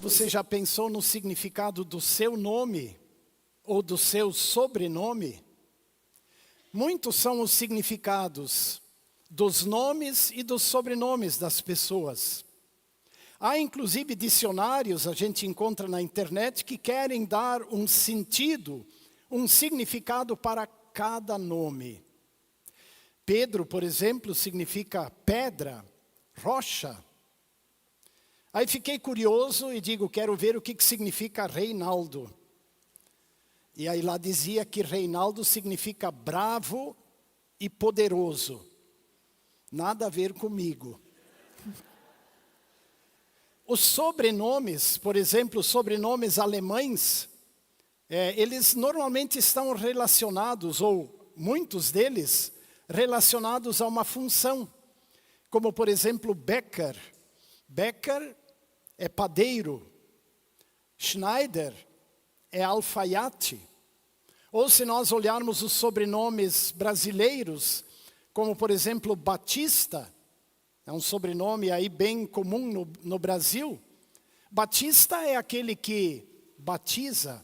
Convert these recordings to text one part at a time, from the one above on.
Você já pensou no significado do seu nome ou do seu sobrenome? Muitos são os significados dos nomes e dos sobrenomes das pessoas. Há inclusive dicionários, a gente encontra na internet, que querem dar um sentido, um significado para cada nome. Pedro, por exemplo, significa pedra, rocha. Aí fiquei curioso e digo, quero ver o que significa Reinaldo. E aí lá dizia que Reinaldo significa bravo e poderoso. Nada a ver comigo. Os sobrenomes, por exemplo, sobrenomes alemães, eles normalmente estão relacionados, ou muitos deles, relacionados a uma função. Como, por exemplo, Becker. Becker é padeiro. Schneider é alfaiate. Ou se nós olharmos os sobrenomes brasileiros, como por exemplo Batista, é um sobrenome aí bem comum no Brasil. Batista é aquele que batiza.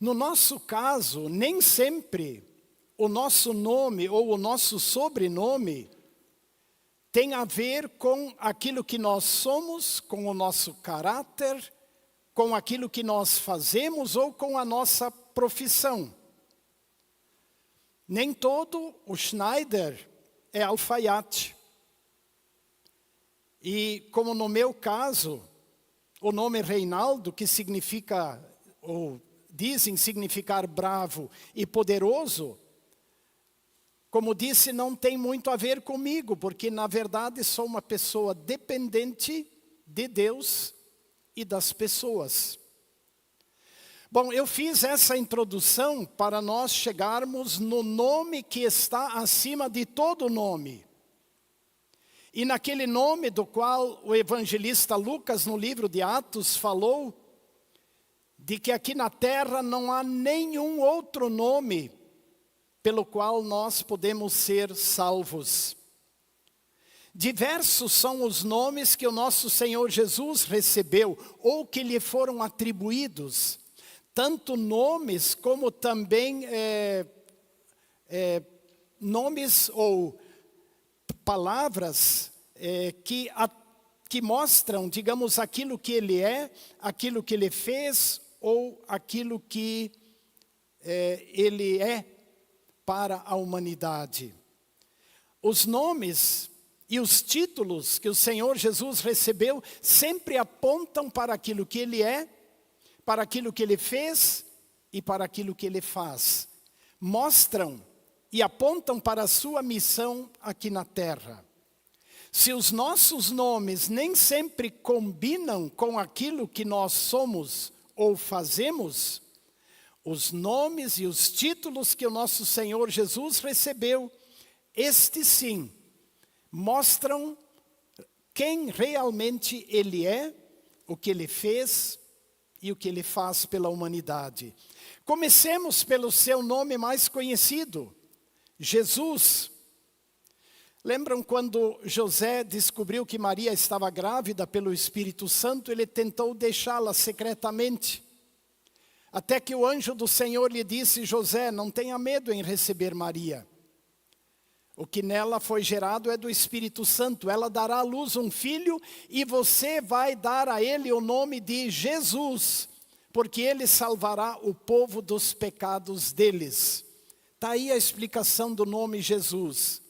No nosso caso, nem sempre o nosso nome ou o nosso sobrenome tem a ver com aquilo que nós somos, com o nosso caráter, com aquilo que nós fazemos ou com a nossa profissão. Nem todo o Schneider é alfaiate. E como no meu caso, o nome Reinaldo, que significa, ou dizem significar bravo e poderoso, como disse, não tem muito a ver comigo, porque na verdade sou uma pessoa dependente de Deus e das pessoas. Bom, eu fiz essa introdução para nós chegarmos no nome que está acima de todo nome. E naquele nome do qual o evangelista Lucas, no livro de Atos, falou, de que aqui na terra não há nenhum outro nome pelo qual nós podemos ser salvos. Diversos são os nomes que o nosso Senhor Jesus recebeu, ou que lhe foram atribuídos. Tanto nomes como também nomes ou palavras que mostram, digamos, aquilo que ele é, aquilo que ele fez ou aquilo que ele é para a humanidade. Os nomes e os títulos que o Senhor Jesus recebeu sempre apontam para aquilo que ele é, para aquilo que ele fez e para aquilo que ele faz. Mostram e apontam para a sua missão aqui na terra. Se os nossos nomes nem sempre combinam com aquilo que nós somos ou fazemos, os nomes e os títulos que o nosso Senhor Jesus recebeu, estes sim, mostram quem realmente ele é, o que ele fez e o que ele faz pela humanidade. Comecemos pelo seu nome mais conhecido, Jesus. Lembram quando José descobriu que Maria estava grávida pelo Espírito Santo, ele tentou deixá-la secretamente. Até que o anjo do Senhor lhe disse, José, não tenha medo em receber Maria. O que nela foi gerado é do Espírito Santo. Ela dará à luz um filho e você vai dar a ele o nome de Jesus, porque ele salvará o povo dos pecados deles. Está aí a explicação do nome Jesus,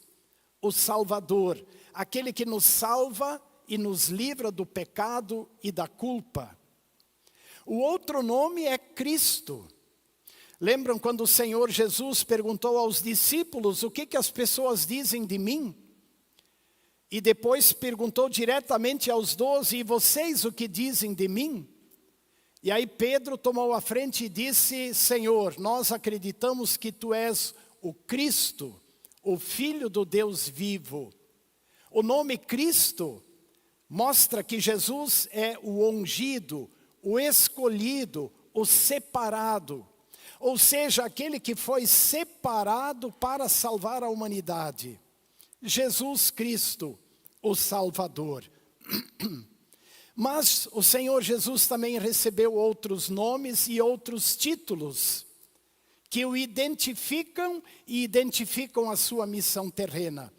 o Salvador, aquele que nos salva e nos livra do pecado e da culpa. O outro nome é Cristo. Lembram quando o Senhor Jesus perguntou aos discípulos o que as pessoas dizem de mim? E depois perguntou diretamente aos 12, e vocês o que dizem de mim? E aí Pedro tomou a frente e disse, Senhor, nós acreditamos que tu és o Cristo, o Filho do Deus vivo. O nome Cristo mostra que Jesus é o ungido, o escolhido, o separado. Ou seja, aquele que foi separado para salvar a humanidade. Jesus Cristo, o Salvador. Mas o Senhor Jesus também recebeu outros nomes e outros títulos que o identificam e identificam a sua missão terrena.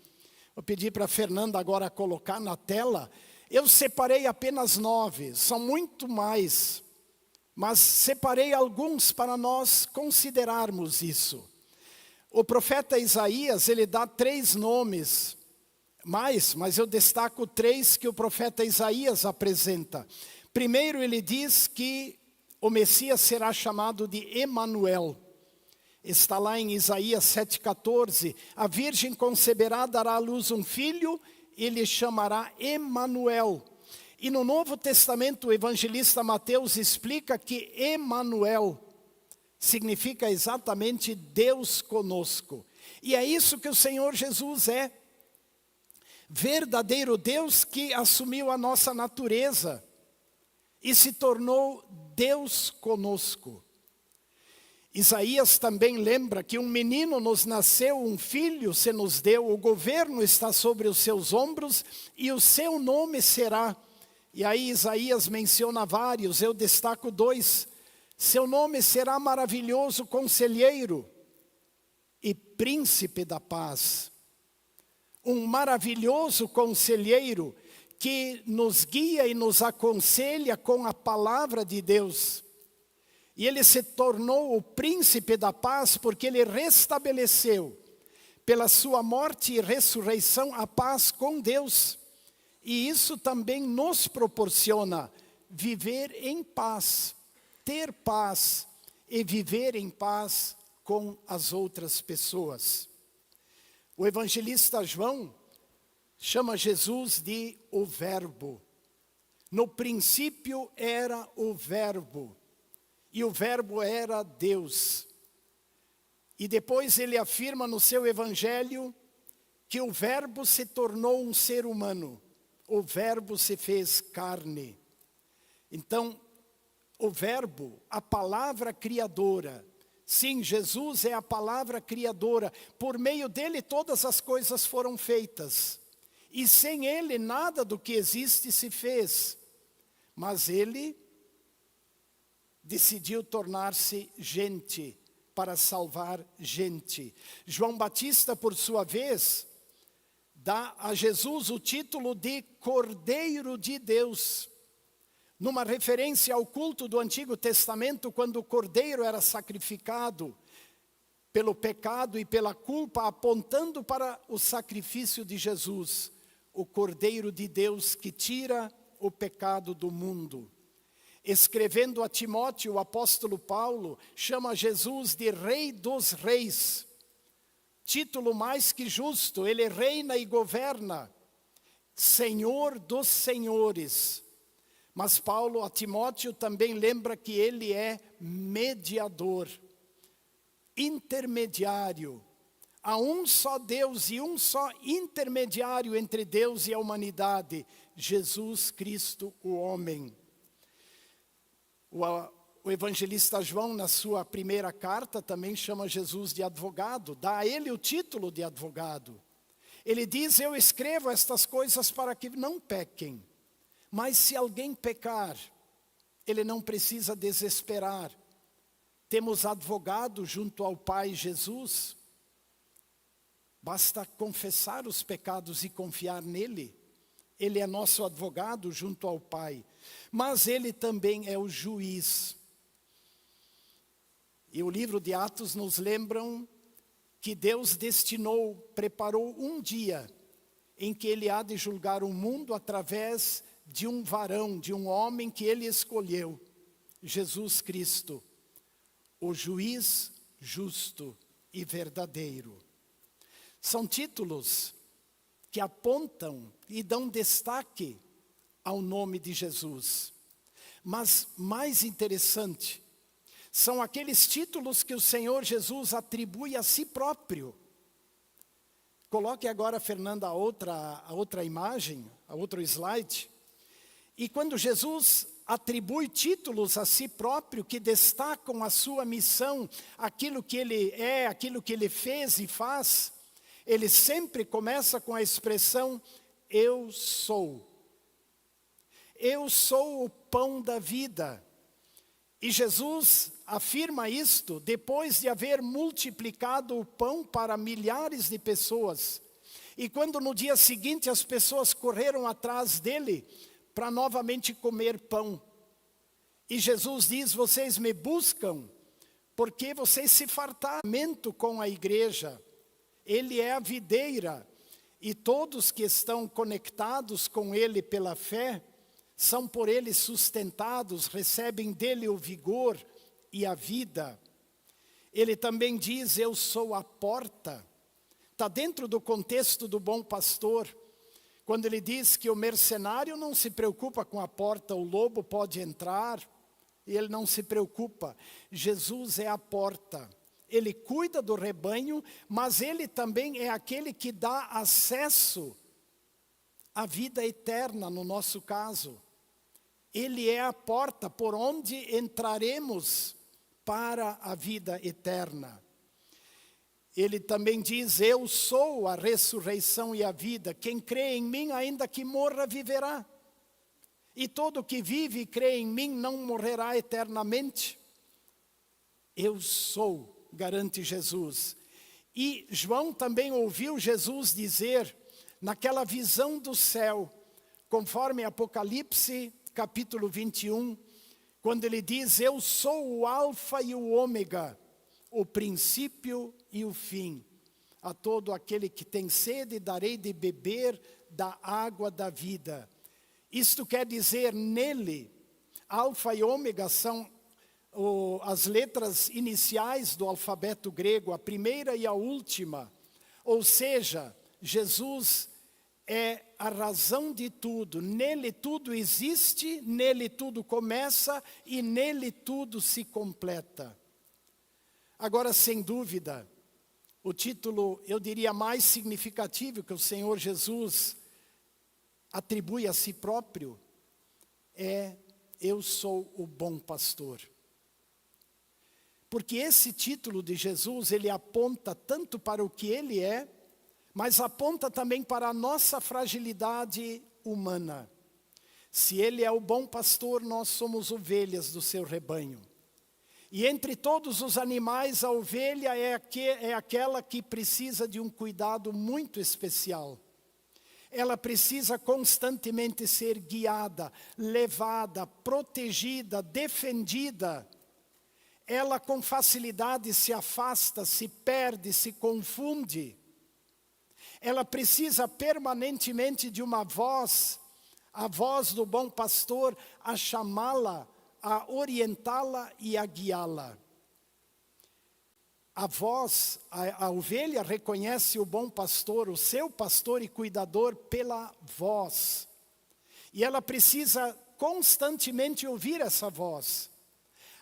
Vou pedir para a Fernanda agora colocar na tela. Eu separei apenas 9, são muito mais, mas separei alguns para nós considerarmos isso. O profeta Isaías, ele dá 3 nomes, mas eu destaco 3 que o profeta Isaías apresenta. Primeiro, ele diz que o Messias será chamado de Emanuel. Está lá em Isaías 7,14. A virgem conceberá, dará à luz um filho, ele chamará Emanuel. E no Novo Testamento, o evangelista Mateus explica que Emanuel significa exatamente Deus conosco. E é isso que o Senhor Jesus é. Verdadeiro Deus que assumiu a nossa natureza e se tornou Deus conosco. Isaías também lembra que um menino nos nasceu, um filho se nos deu, o governo está sobre os seus ombros e o seu nome será. E aí Isaías menciona vários, eu destaco 2. Seu nome será maravilhoso conselheiro e príncipe da paz. Um maravilhoso conselheiro que nos guia e nos aconselha com a palavra de Deus. E ele se tornou o príncipe da paz porque ele restabeleceu, pela sua morte e ressurreição, a paz com Deus. E isso também nos proporciona viver em paz, ter paz e viver em paz com as outras pessoas. O evangelista João chama Jesus de o Verbo. No princípio era o Verbo, e o Verbo era Deus. E depois ele afirma no seu evangelho que o Verbo se tornou um ser humano, o Verbo se fez carne. Então, o Verbo, a palavra criadora, sim, Jesus é a palavra criadora. Por meio dele todas as coisas foram feitas. E sem ele nada do que existe se fez. Mas ele decidiu tornar-se gente para salvar gente. João Batista, por sua vez, dá a Jesus o título de Cordeiro de Deus. Numa referência ao culto do Antigo Testamento, quando o cordeiro era sacrificado pelo pecado e pela culpa, apontando para o sacrifício de Jesus, o Cordeiro de Deus que tira o pecado do mundo. Escrevendo a Timóteo, o apóstolo Paulo chama Jesus de Rei dos Reis. Título mais que justo, ele reina e governa, Senhor dos Senhores. Mas Paulo a Timóteo também lembra que ele é mediador, intermediário. Há um só Deus e um só intermediário entre Deus e a humanidade, Jesus Cristo, o homem. O evangelista João, na sua primeira carta, também chama Jesus de advogado, dá a ele o título de advogado. Ele diz, eu escrevo estas coisas para que não pequem. Mas se alguém pecar, ele não precisa desesperar. Temos advogado junto ao Pai Jesus. Basta confessar os pecados e confiar nele. Ele é nosso advogado junto ao Pai. Mas ele também é o juiz. E o livro de Atos nos lembram que Deus destinou, preparou um dia em que ele há de julgar o mundo através de um varão, de um homem que ele escolheu, Jesus Cristo, o juiz justo e verdadeiro. São títulos que apontam e dão destaque ao nome de Jesus. Mas mais interessante, são aqueles títulos que o Senhor Jesus atribui a si próprio. Coloque agora, Fernanda, a outra imagem, a outro slide. E quando Jesus atribui títulos a si próprio que destacam a sua missão, aquilo que ele é, aquilo que ele fez e faz, ele sempre começa com a expressão, eu sou. Eu sou o pão da vida. E Jesus afirma isto depois de haver multiplicado o pão para milhares de pessoas. E quando no dia seguinte as pessoas correram atrás dele para novamente comer pão. E Jesus diz, vocês me buscam porque vocês se fartaram com a igreja. Ele é a videira e todos que estão conectados com ele pela fé, são por ele sustentados, recebem dele o vigor e a vida. Ele também diz, eu sou a porta. Está dentro do contexto do bom pastor. Quando ele diz que o mercenário não se preocupa com a porta, o lobo pode entrar, e ele não se preocupa. Jesus é a porta. Ele cuida do rebanho, mas ele também é aquele que dá acesso à vida eterna, no nosso caso. Ele é a porta por onde entraremos para a vida eterna. Ele também diz, eu sou a ressurreição e a vida. Quem crê em mim, ainda que morra, viverá. E todo que vive e crê em mim não morrerá eternamente. Eu sou, garante Jesus. E João também ouviu Jesus dizer, naquela visão do céu, conforme Apocalipse, capítulo 21, quando ele diz, eu sou o alfa e o ômega, o princípio e o fim. A todo aquele que tem sede, darei de beber da água da vida. Isto quer dizer, nele, alfa e ômega são as letras iniciais do alfabeto grego, a primeira e a última. Ou seja, Jesus é a razão de tudo. Nele tudo existe, nele tudo começa e nele tudo se completa. Agora, sem dúvida, o título, eu diria, mais significativo que o Senhor Jesus atribui a si próprio é, eu sou o bom pastor. Porque esse título de Jesus, ele aponta tanto para o que ele é, mas aponta também para a nossa fragilidade humana. Se ele é o bom pastor, nós somos ovelhas do seu rebanho. E entre todos os animais, a ovelha é aquela que precisa de um cuidado muito especial. Ela precisa constantemente ser guiada, levada, protegida, defendida. Ela com facilidade se afasta, se perde, se confunde. Ela precisa permanentemente de uma voz, a voz do bom pastor, a chamá-la, a orientá-la e a guiá-la. A ovelha reconhece o bom pastor, o seu pastor e cuidador pela voz. E ela precisa constantemente ouvir essa voz.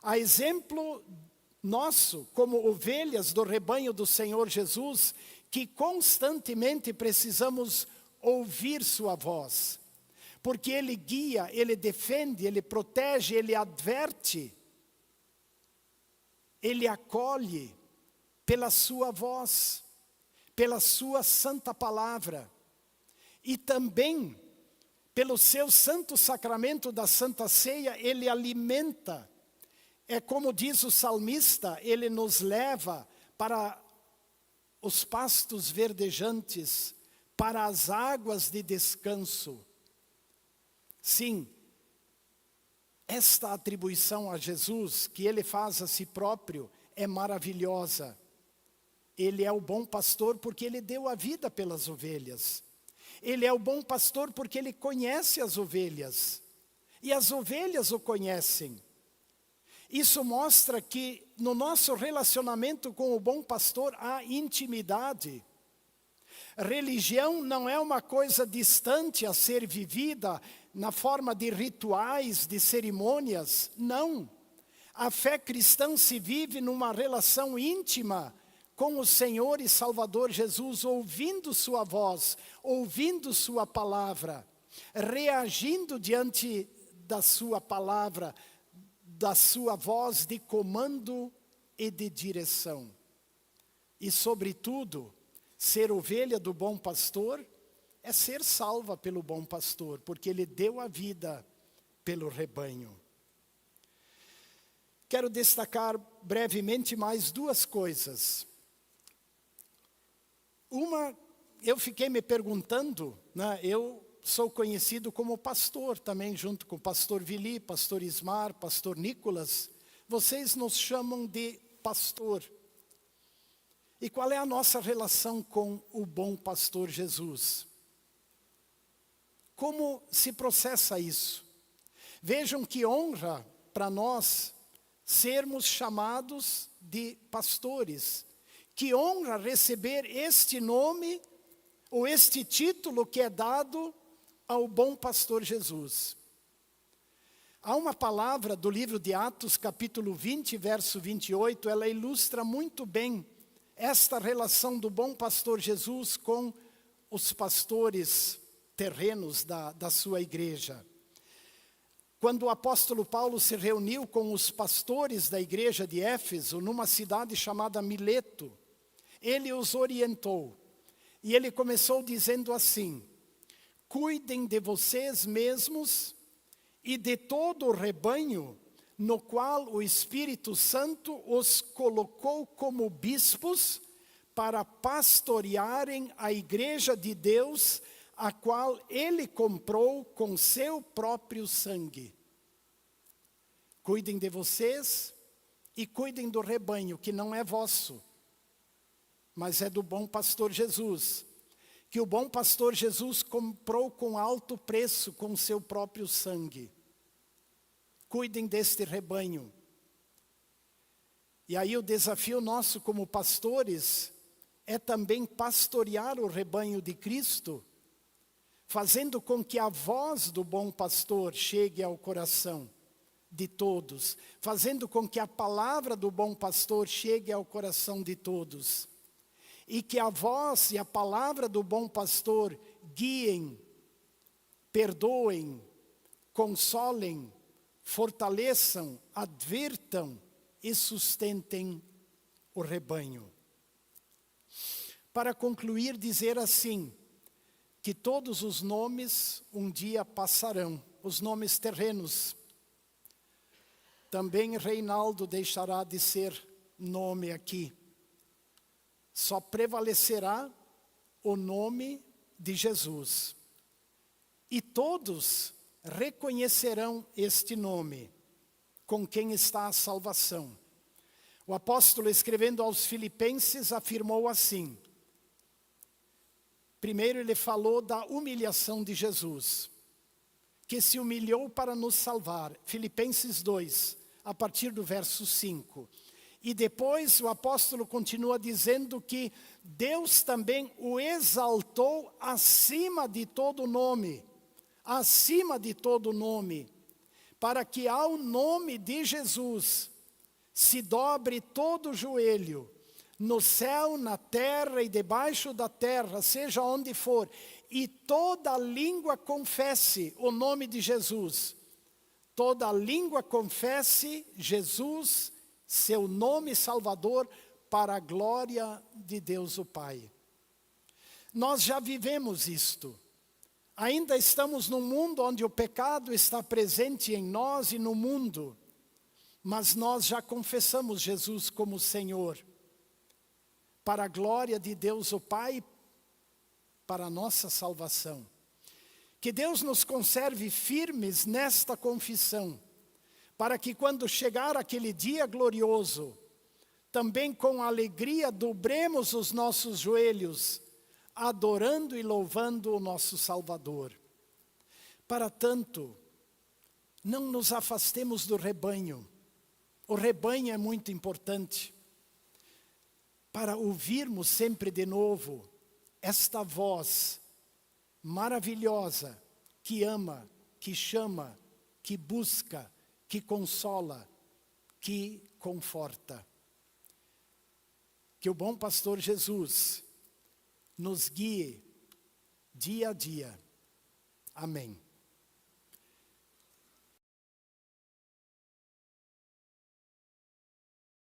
A exemplo nosso, como ovelhas do rebanho do Senhor Jesus, que constantemente precisamos ouvir sua voz. Porque ele guia, ele defende, ele protege, ele adverte, ele acolhe pela sua voz, pela sua santa palavra. E também, pelo seu santo sacramento da Santa Ceia, ele alimenta. É como diz o salmista, ele nos leva para os pastos verdejantes, para as águas de descanso. Sim, esta atribuição a Jesus, que ele faz a si próprio, é maravilhosa. Ele é o bom pastor porque ele deu a vida pelas ovelhas. Ele é o bom pastor porque ele conhece as ovelhas. E as ovelhas o conhecem. Isso mostra que no nosso relacionamento com o bom pastor há intimidade. Religião não é uma coisa distante a ser vivida na forma de rituais, de cerimônias. Não. A fé cristã se vive numa relação íntima com o Senhor e Salvador Jesus, ouvindo sua voz, ouvindo sua palavra, reagindo diante da sua palavra, da sua voz de comando e de direção. E, sobretudo, ser ovelha do bom pastor é ser salva pelo bom pastor, porque ele deu a vida pelo rebanho. Quero destacar brevemente mais duas coisas. Uma, eu fiquei me perguntando, né, eu sou conhecido como pastor também, junto com o pastor Vili, pastor Ismar, pastor Nicolas. Vocês nos chamam de pastor. E qual é a nossa relação com o bom pastor Jesus? Como se processa isso? Vejam que honra para nós sermos chamados de pastores. Que honra receber este nome, ou este título que é dado ao bom pastor Jesus. Há uma palavra do livro de Atos, capítulo 20, verso 28, ela ilustra muito bem esta relação do bom pastor Jesus com os pastores terrenos da sua igreja. Quando o apóstolo Paulo se reuniu com os pastores da igreja de Éfeso, numa cidade chamada Mileto, ele os orientou. E ele começou dizendo assim: cuidem de vocês mesmos e de todo o rebanho no qual o Espírito Santo os colocou como bispos para pastorearem a igreja de Deus, a qual ele comprou com seu próprio sangue. Cuidem de vocês e cuidem do rebanho, que não é vosso, mas é do bom pastor Jesus, que o bom pastor Jesus comprou com alto preço com seu próprio sangue. Cuidem deste rebanho. E aí o desafio nosso como pastores é também pastorear o rebanho de Cristo, fazendo com que a voz do bom pastor chegue ao coração de todos, fazendo com que a palavra do bom pastor chegue ao coração de todos, e que a voz e a palavra do bom pastor guiem, perdoem, consolem, fortaleçam, advirtam e sustentem o rebanho. Para concluir, dizer assim, que todos os nomes um dia passarão, os nomes terrenos. Também Reinaldo deixará de ser nome aqui. Só prevalecerá o nome de Jesus. E todos reconhecerão este nome, com quem está a salvação. O apóstolo, escrevendo aos Filipenses, afirmou assim. Primeiro ele falou da humilhação de Jesus, que se humilhou para nos salvar. Filipenses 2, a partir do verso 5. E depois o apóstolo continua dizendo que Deus também o exaltou acima de todo nome, para que ao nome de Jesus se dobre todo o joelho, no céu, na terra e debaixo da terra, seja onde for, e toda língua confesse o nome de Jesus. Toda língua confesse Jesus, seu nome salvador, para a glória de Deus o Pai. Nós já vivemos isto. Ainda estamos num mundo onde o pecado está presente em nós e no mundo, mas nós já confessamos Jesus como Senhor, para a glória de Deus o Pai, para a nossa salvação. Que Deus nos conserve firmes nesta confissão, para que quando chegar aquele dia glorioso, também com alegria dobremos os nossos joelhos, adorando e louvando o nosso Salvador. Para tanto, não nos afastemos do rebanho. O rebanho é muito importante, para ouvirmos sempre de novo esta voz maravilhosa que ama, que chama, que busca, que consola, que conforta. Que o bom pastor Jesus nos guie dia a dia. Amém.